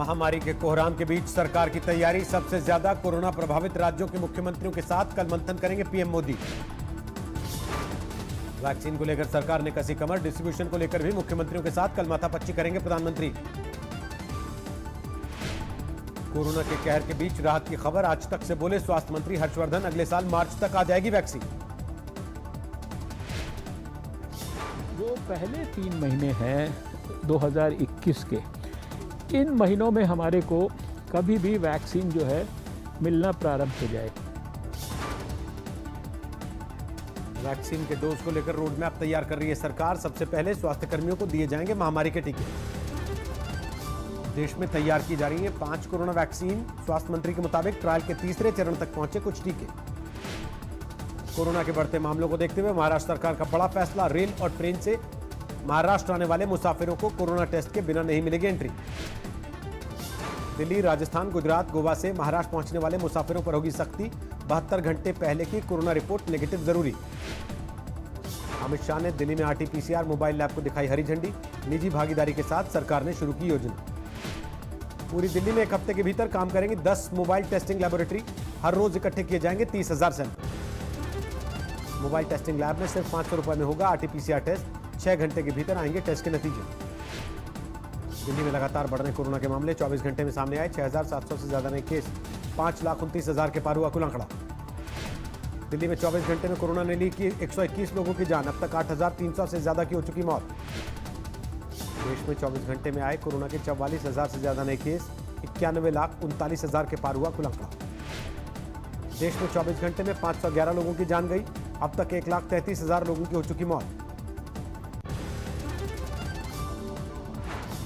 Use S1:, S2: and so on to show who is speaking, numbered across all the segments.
S1: महामारी के कोहराम के बीच सरकार की तैयारी। सबसे ज्यादा कोरोना प्रभावित राज्यों के मुख्यमंत्रियों के साथ कल मंथन करेंगे पीएम मोदी। वैक्सीन को लेकर सरकार ने कसी कमर। डिस्ट्रीब्यूशन को लेकर भी मुख्यमंत्रियों के साथ कल माथापच्ची करेंगे प्रधानमंत्री। कोरोना के कहर के बीच राहत की खबर। आज तक से बोले स्वास्थ्य मंत्री हर्षवर्धन, अगले साल मार्च तक आ जाएगी वैक्सीन।
S2: जो पहले 3 महीने हैं 2021 के, इन महीनों में हमारे को कभी भी वैक्सीन जो है मिलना प्रारंभ हो जाए।
S1: वैक्सीन के डोज को लेकर रोड मैप तैयार कर रही है सरकार। सबसे पहले स्वास्थ्य कर्मियों को दिए जाएंगे महामारी के टीके। देश में तैयार की जा रही है 5 कोरोना वैक्सीन। स्वास्थ्य मंत्री के मुताबिक ट्रायल के तीसरे चरण तक पहुंचे कुछ टीके। कोरोना के बढ़ते मामलों को देखते हुए महाराष्ट्र सरकार का बड़ा फैसला। रेल और ट्रेन से महाराष्ट्र आने वाले मुसाफिरों को कोरोना टेस्ट के बिना नहीं मिलेगी एंट्री। दिल्ली, राजस्थान, गुजरात, गोवा से महाराष्ट्र पहुंचने वाले मुसाफिरों पर होगी सख्ती। 72 घंटे पहले की कोरोना रिपोर्ट नेगेटिव जरूरी। अमित शाह ने दिल्ली में आरटी-पीसीआर मोबाइल लैब को दिखाई हरी झंडी। निजी भागीदारी के साथ सरकार ने शुरू की योजना। पूरी दिल्ली में एक हफ्ते के भीतर काम करेंगी 10 मोबाइल टेस्टिंग लैबोरेटरी। हर रोज इकट्ठे किए जाएंगे 30,000 सैंपल। मोबाइल टेस्टिंग लैब में सिर्फ 500 रुपए में होगा आरटी-पीसीआर टेस्ट। 6 घंटे के भीतर आएंगे टेस्ट के नतीजे। दिल्ली में लगातार बढ़ रहे कोरोना के मामले। 24 घंटे में सामने आए 6,700 से ज्यादा नए केस। 5,29,000 के पार हुआ कुल आंकड़ा। दिल्ली में 24 घंटे में कोरोना ने ली की 121 लोगों की जान। अब तक 8,300 से ज्यादा की हो चुकी मौत। देश में 24 घंटे में आए कोरोना के 44,000 से ज्यादा नए केस। 91,39,000 के पार हुआ कुल आंकड़ा। देश में 24 घंटे में 511 लोगों की जान गई। अब तक 1,33,000 लोगों की हो चुकी मौत।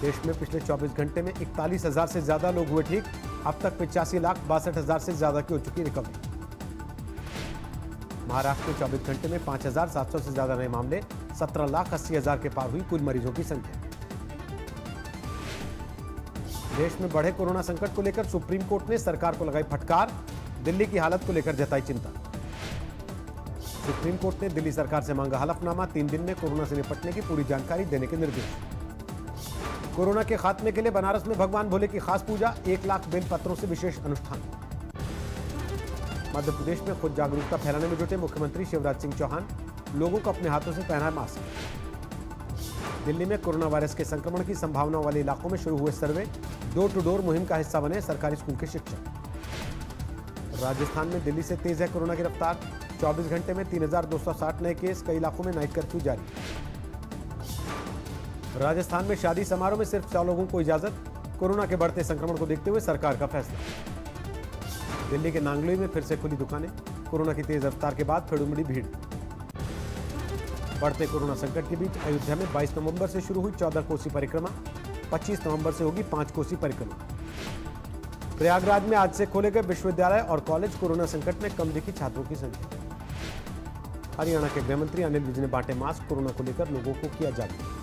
S1: देश में पिछले 24 घंटे में 41,000 से ज्यादा लोग हुए ठीक। अब तक 85,62,000 से ज्यादा की हो चुकी रिकवरी। महाराष्ट्र में 24 घंटे में 5,700 से ज्यादा नए मामले। 17,80,000 के पार हुई कुल मरीजों की संख्या। देश में बढ़े कोरोना संकट को लेकर सुप्रीम कोर्ट ने सरकार को लगाई फटकार। दिल्ली की हालत को लेकर जताई चिंता। सुप्रीम कोर्ट ने दिल्ली सरकार से मांगा हलफनामा। 3 दिन में कोरोना से निपटने की पूरी जानकारी देने के निर्देश। कोरोना के खात्मे के लिए बनारस में भगवान भोले की खास पूजा। 1 लाख बेल पत्रों से विशेष अनुष्ठान। मध्य प्रदेश में खुद जागरूकता फैलाने में जुटे मुख्यमंत्री शिवराज सिंह चौहान। लोगों को अपने हाथों से पहनाए मास्क। दिल्ली में कोरोना वायरस के संक्रमण की संभावना वाले इलाकों में शुरू हुए सर्वे। डोर टू डोर मुहिम का हिस्सा बने सरकारी स्कूल के शिक्षक। राजस्थान में दिल्ली से तेज है कोरोना की रफ्तार। 24 घंटे में 3,260 नए केस। कई इलाकों में नाइट कर्फ्यू जारी। राजस्थान में शादी समारोह में सिर्फ 100 लोगों को इजाजत। कोरोना के बढ़ते संक्रमण को देखते हुए सरकार का फैसला। दिल्ली के नांगलोई में फिर से खुली दुकानें। कोरोना की तेज रफ्तार के बाद फिर उमड़ी भीड़। बढ़ते कोरोना संकट के बीच अयोध्या में 22 नवंबर से शुरू हुई 14 कोसी परिक्रमा। 25 नवंबर से होगी 5 कोसी परिक्रमा। प्रयागराज में आज से खोले गए विश्वविद्यालय और कॉलेज। कोरोना संकट में कम दिखी छात्रों की संख्या। हरियाणा के गृह मंत्री अनिल विज ने बांटे मास्क। कोरोना को लेकर लोगों को किया जागरूक।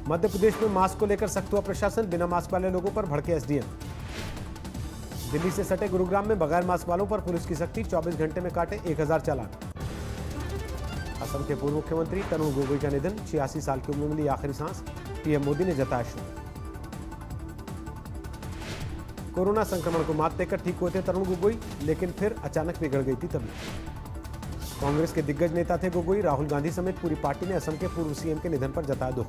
S1: मध्य प्रदेश में मास्क को लेकर सख्त हुआ प्रशासन। बिना मास्क वाले लोगों पर भड़के एसडीएम। दिल्ली से सटे गुरुग्राम में बगैर मास्क वालों पर पुलिस की सख्ती। 24 घंटे में काटे 1,000 चालान। असम के पूर्व मुख्यमंत्री तरुण गोगोई का निधन। 86 साल की उम्र में ली आखिरी सांस। पीएम मोदी ने जताया शोक। कोरोना संक्रमण को मात देकर ठीक हुए थे तरुण गोगोई, लेकिन फिर अचानक बिगड़ गई थी तबीयत। कांग्रेस के दिग्गज नेता थे गोगोई। राहुल गांधी समेत पूरी पार्टी ने असम के पूर्व सीएम के निधन पर जताया दुख।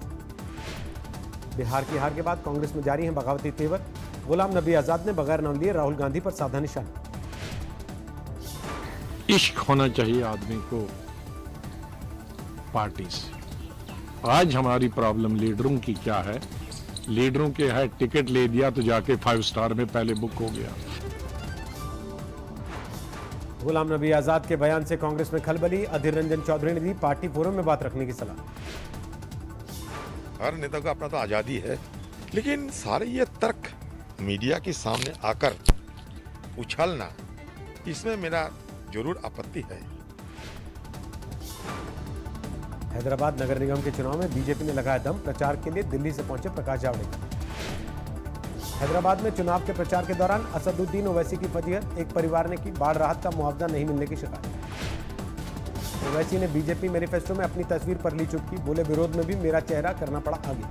S1: बिहार की हार के बाद कांग्रेस में जारी है बगावती तेवर। गुलाम नबी आजाद ने बगैर नाम लिए राहुल गांधी पर साधा निशाना।
S3: इश्क होना चाहिए आदमी को पार्टी से। आज हमारी प्रॉब्लम लीडरों की क्या है? लीडरों के है टिकट ले दिया तो जाके 5 स्टार में पहले बुक हो गया।
S1: गुलाम नबी आजाद के बयान से कांग्रेस में खलबली। अधीर रंजन चौधरी ने दी पार्टी फोरम में बात रखने की सलाह।
S4: हर नेता को अपना तो आजादी है, लेकिन सारे ये तर्क मीडिया के सामने आकर उछालना, इसमें मेरा जरूर आपत्ति है।
S1: हैदराबाद नगर निगम के चुनाव में बीजेपी ने लगाया दम। प्रचार के लिए दिल्ली से पहुंचे प्रकाश जावड़ेकर। हैदराबाद में चुनाव के प्रचार के दौरान असदुद्दीन ओवैसी की फजीहत। एक परिवार ने की बाढ़ राहत का मुआवजा नहीं मिलने की शिकायत। ओवैसी ने बीजेपी मैनिफेस्टो में अपनी तस्वीर पर ली चुटकी। बोले विरोध में भी मेरा चेहरा करना पड़ा आगे।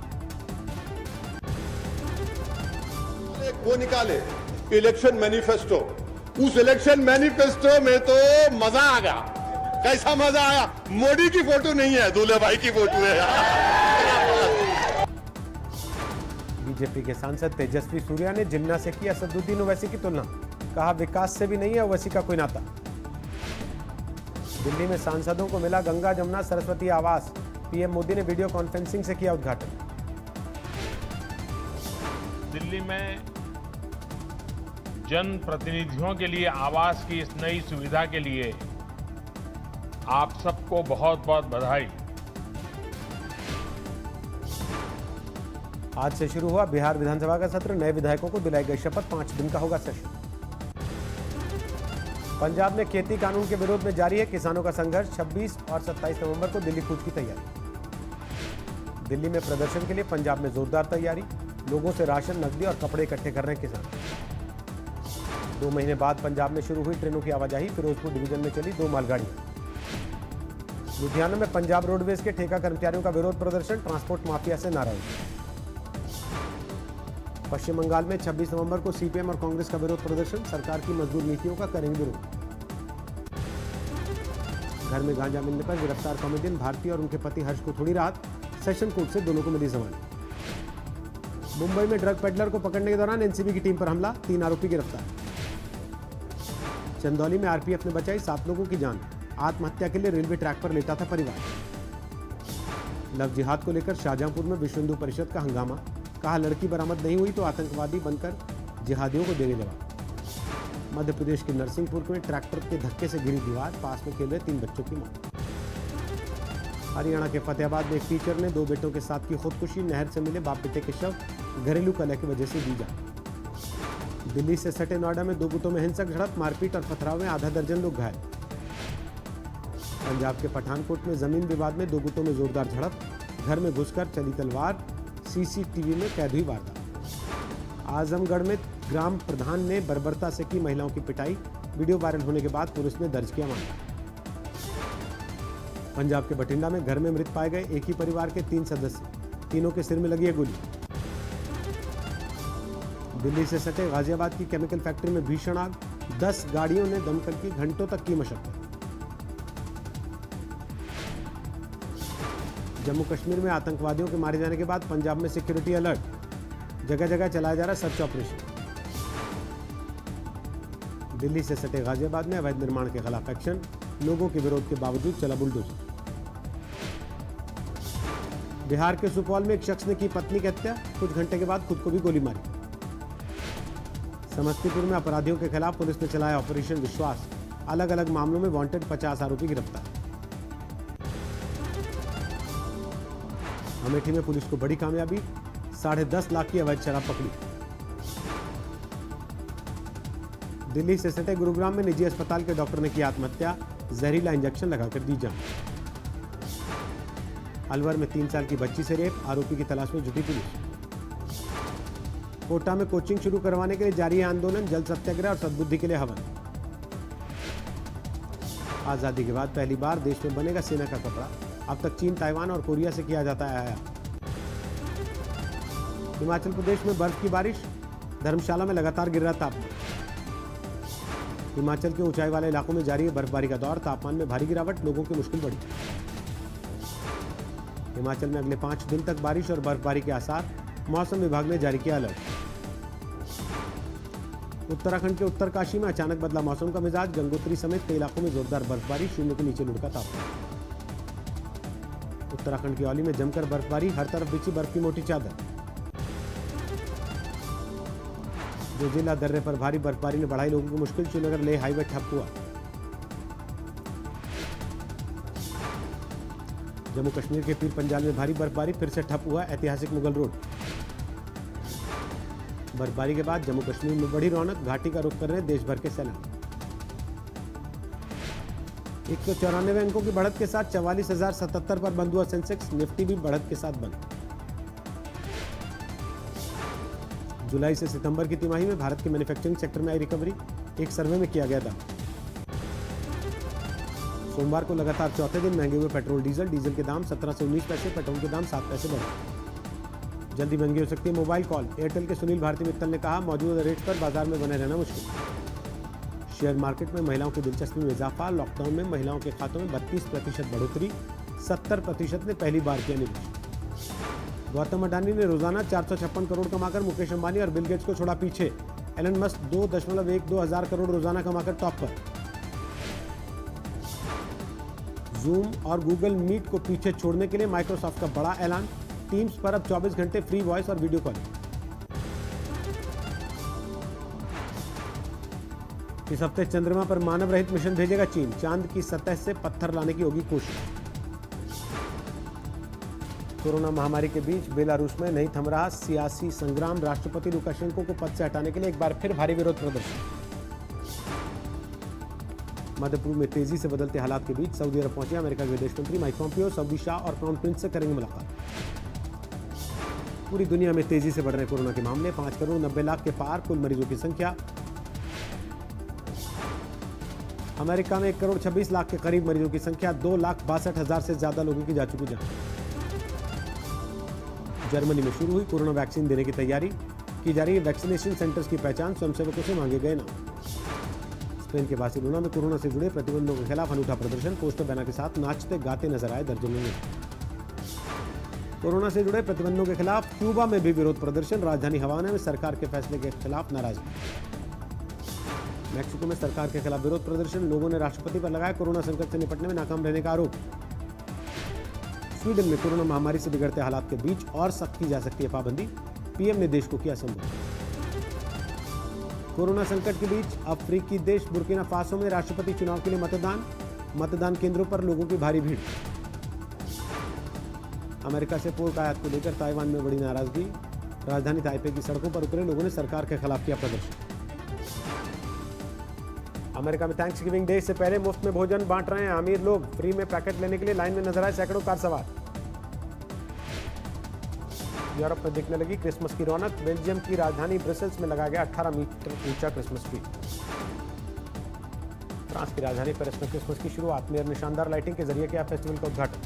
S5: वो निकाले इलेक्शन मैनिफेस्टो। उस इलेक्शन मैनिफेस्टो में तो मजा आ गया। कैसा मजा आया? मोदी की फोटो नहीं है, दूल्हे भाई की फोटो है।
S1: बीजेपी के सांसद तेजस्वी सूर्या ने जिन्ना से की असदुद्दीन ओवैसी की तुलना, कहा विकास से भी नहीं है ओवैसी का कोई नाता। दिल्ली में सांसदों को मिला गंगा जमुना सरस्वती आवास, पीएम मोदी ने वीडियो कॉन्फ्रेंसिंग से किया उद्घाटन।
S6: दिल्ली में जन प्रतिनिधियों के लिए आवास की इस नई सुविधा के लिए आप सबको बहुत बहुत बधाई।
S1: आज से शुरू हुआ बिहार विधानसभा का सत्र, नए विधायकों को दिलाई गई शपथ, 5 दिन का होगा सेशन। पंजाब में खेती कानून के विरोध में जारी है किसानों का संघर्ष, 26 और 27 नवंबर को दिल्ली कूच की तैयारी। दिल्ली में प्रदर्शन के लिए पंजाब में जोरदार तैयारी, लोगों से राशन, नकदी और कपड़े इकट्ठे कर रहे हैं किसान। 2 महीने बाद पंजाब में शुरू हुई ट्रेनों की आवाजाही, फिरोजपुर डिवीजन में चली 2 मालगाड़ियां। लुधियाना में पंजाब रोडवेज के ठेका कर्मचारियों का विरोध प्रदर्शन, ट्रांसपोर्ट माफिया से नाराजगी। पश्चिम बंगाल में 26 नवंबर को सीपीएम और कांग्रेस का विरोध प्रदर्शन, सरकार की मजदूर नीतियों का करेंगे विरोध। घर में गांजा मिलने पर गिरफ्तार कॉमेडियन भारती और उनके पति हर्ष को थोड़ी राहत, सेशन कोर्ट से दोनों को मिली जमानत। मुंबई में ड्रग पेडलर को पकड़ने के दौरान एनसीबी की टीम पर हमला, 3 आरोपी गिरफ्तार। चंदौली में आरपीएफ ने बचाई 7 लोगों की जान, आत्महत्या के लिए रेलवे ट्रैक पर लेटा था परिवार। लव जिहाद को लेकर शाहजहांपुर में विश्व हिंदू परिषद का हंगामा, कहा लड़की बरामद नहीं हुई तो आतंकवादी बनकर जिहादियों को देंगे जवाब। मध्य प्रदेश के नरसिंहपुर में ट्रैक्टर के धक्के से गिरी दीवार, पास में खेल रहे 3 बच्चों की मौत। हरियाणा के फतेहाबाद में एक टीचर ने 2 बेटों के साथ की खुदकुशी, नहर से मिले बाप बेटे के शव, घरेलू कलह की वजह से दी जान। दिल्ली से सटे नोएडा में 2 गुटों में हिंसक झड़प, मारपीट और पथराव में आधा दर्जन लोग घायल। पंजाब के पठानकोट में जमीन विवाद में 2 गुटों में जोरदार झड़प, घर में घुसकर चली तलवार, सीसीटीवी में कैद हुई वारदात। आजमगढ़ में ग्राम प्रधान ने बर्बरता से की महिलाओं की पिटाई, वीडियो वायरल होने के बाद पुलिस ने दर्ज किया मामला। पंजाब के बठिंडा में घर में मृत पाए गए एक ही परिवार के 3 सदस्य, तीनों के सिर में लगी है गोली। दिल्ली से सटे गाजियाबाद की केमिकल फैक्ट्री में भीषण आग, 10 गाड़ियों ने दमकल की घंटों तक की मशक्कत। जम्मू कश्मीर में आतंकवादियों के मारे जाने के बाद पंजाब में सिक्योरिटी अलर्ट, जगह जगह चलाया जा रहा सर्च ऑपरेशन। दिल्ली से सटे गाजियाबाद में अवैध निर्माण के खिलाफ एक्शन, लोगों के विरोध के बावजूद चला बुलडोजर। बिहार के सुपौल में एक शख्स ने की पत्नी की हत्या, कुछ घंटे के बाद खुद को भी गोली मारी। समस्तीपुर में अपराधियों के खिलाफ पुलिस ने चलाया ऑपरेशन विश्वास, अलग अलग मामलों में वांटेड 50 आरोपी गिरफ्तार। अमेठी में पुलिस को बड़ी कामयाबी, 10.5 लाख की अवैध शराब पकड़ी। दिल्ली से सटे गुरुग्राम में निजी अस्पताल के डॉक्टर ने की आत्महत्या, जहरीला इंजेक्शन लगाकर दी जान। अलवर में 3 साल की बच्ची से रेप, आरोपी की तलाश में जुटी पुलिस। कोटा में कोचिंग शुरू करवाने के लिए जारी है आंदोलन, जल सत्याग्रह और सद्बुद्धि के लिए हवन। आजादी के बाद पहली बार देश में बनेगा सेना का कपड़ा, अब तक चीन, ताइवान और कोरिया से किया जाता है आयात। हिमाचल प्रदेश में बर्फ की बारिश, धर्मशाला में लगातार गिर रहा तापमान। हिमाचल के ऊंचाई वाले इलाकों में जारी है बर्फबारी का दौर, तापमान में भारी गिरावट, लोगों की मुश्किल बढ़ी। हिमाचल में अगले 5 दिन तक बारिश और बर्फबारी के आसार, मौसम विभाग ने जारी किया अलर्ट। उत्तराखंड के उत्तरकाशी में अचानक बदला मौसम का मिजाज, गंगोत्री समेत कई इलाकों में जोरदार बर्फबारी, 0 के नीचे लुढ़का तापमान। उत्तराखंड की औली में जमकर बर्फबारी, हर तरफ बिछी बर्फ की मोटी चादर। जोजिला दर्रे पर भारी बर्फबारी ने बढ़ाई लोगों की मुश्किल, श्रीनगर लेह हाईवे ठप हुआ। जम्मू कश्मीर के पीर पंजाल में भारी बर्फबारी, फिर से ठप हुआ ऐतिहासिक मुगल रोड। बर्फबारी के बाद जम्मू कश्मीर में बड़ी रौनक, घाटी का रुख कर रहे देश भर के सैलानी। 194 अंकों की बढ़त के साथ 44,077 पर बंद हुआ सेंसेक्स, निफ्टी भी बढ़त के साथ बंद। जुलाई से सितंबर की तिमाही में भारत के मैन्युफैक्चरिंग सेक्टर में आई रिकवरी, एक सर्वे में किया गया दावा। सोमवार को लगातार चौथे दिन महंगे हुए पेट्रोल डीजल के दाम 17 से 19 पैसे, पेट्रोल के दाम 7 पैसे बढ़े। जल्दी महंगी हो सकती है मोबाइल कॉल। एयरटेल के सुनील भारती मित्तल ने कहा, मौजूदा रेट पर बाजार में बने रहना मुश्किल। शेयर मार्केट में महिलाओं की दिलचस्पी में इजाफा। लॉकडाउन में महिलाओं के खातों में 32% बढ़ोतरी। 70% ने पहली बार किया निवेश। गौतम अडानी ने रोजाना 456 करोड़ कमाकर मुकेश अंबानी और बिल गेट्स को छोड़ा पीछे। एलन मस्क 2.12 हजार करोड़ रोजाना कमाकर टॉप पर। जूम और गूगल मीट को पीछे छोड़ने के लिए माइक्रोसॉफ्ट का बड़ा ऐलान। टीम्स पर अब 24 घंटे फ्री वॉइस और वीडियो कॉलिंग। इस हफ्ते चंद्रमा पर मानव रहित मिशन भेजेगा चीन। चांद की सतह से पत्थर लाने की होगी कोशिश। कोरोना महामारी के बीच बेलारूस में नहीं थम रहा सियासी संग्राम। राष्ट्रपति लुकाशेंको को पद से हटाने के लिए एक बार फिर भारी विरोध प्रदर्शन। मध्य पूर्व में तेजी से बदलते हालात के बीच सऊदी अरब पहुंचे अमेरिका के विदेश मंत्री माइक पॉम्पियो। सऊदी शाह और क्राउन प्रिंस से करेंगे मुलाकात। पूरी दुनिया में तेजी से बढ़ रहे कोरोना के मामले। 5 करोड़ 90 लाख के पार कुल मरीजों की संख्या। अमेरिका में 1 करोड़ 26 लाख के करीब मरीजों की संख्या। 2,62,000 से ज्यादा लोगों की जा चुकी जांच। जर्मनी में शुरू हुई कोरोना वैक्सीन देने की तैयारी की जा रही है। वैक्सीनेशन सेंटर्स की पहचान। स्वयंसेवकों से मांगे गए नाम। स्पेन के बार्सिलोना में कोरोना से जुड़े प्रतिबंधों के खिलाफ अनूठा प्रदर्शन। पोस्टर बैनर के साथ नाचते गाते नजर आए दर्जनों लोग। कोरोना से जुड़े प्रतिबंधों के खिलाफ क्यूबा में भी विरोध प्रदर्शन। राजधानी हवाना में सरकार के फैसले के खिलाफ नाराजगी। मैक्सिको में सरकार के खिलाफ विरोध प्रदर्शन। लोगों ने राष्ट्रपति पर लगाया कोरोना संकट से निपटने में नाकाम रहने का आरोप। स्वीडन में कोरोना महामारी से बिगड़ते हालात के बीच और सख्त की जा सकती है पाबंदी। पीएम ने देश को किया संबोधित। कोरोना संकट के बीच अफ्रीकी देश बुर्किना फासो में राष्ट्रपति चुनाव के लिए मतदान केंद्रों पर लोगों की भारी भीड़। अमेरिका से पोर्क आयात को लेकर ताइवान में बड़ी नाराजगी। राजधानी ताइपे की सड़कों पर उतरे लोगों ने सरकार के खिलाफ किया प्रदर्शन। अमेरिका में थैंक्सगिविंग डे से पहले मुफ्त में भोजन बांट रहे हैं अमीर लोग। फ्री में पैकेट लेने के लिए लाइन में नजर आए सैकड़ों कार सवार। यूरोप में दिखने लगी क्रिसमस की रौनक। बेल्जियम की राजधानी ब्रसेल्स में लगाया गया 18 मीटर ऊंचा क्रिसमस ट्री। फ्रांस की राजधानी पेरिस में क्रिसमस की शुरुआत। मेयर ने शानदार लाइटिंग के जरिए किया फेस्टिवल का उद्घाटन।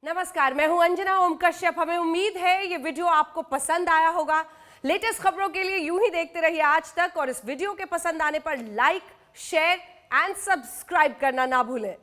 S7: नमस्कार, मैं हूं अंजना ओम कश्यप। हमें उम्मीद है ये वीडियो आपको पसंद आया होगा। लेटेस्ट खबरों के लिए यूं ही देखते रहिए आज तक और इस वीडियो के पसंद आने पर लाइक, शेयर एंड सब्सक्राइब करना ना भूलें।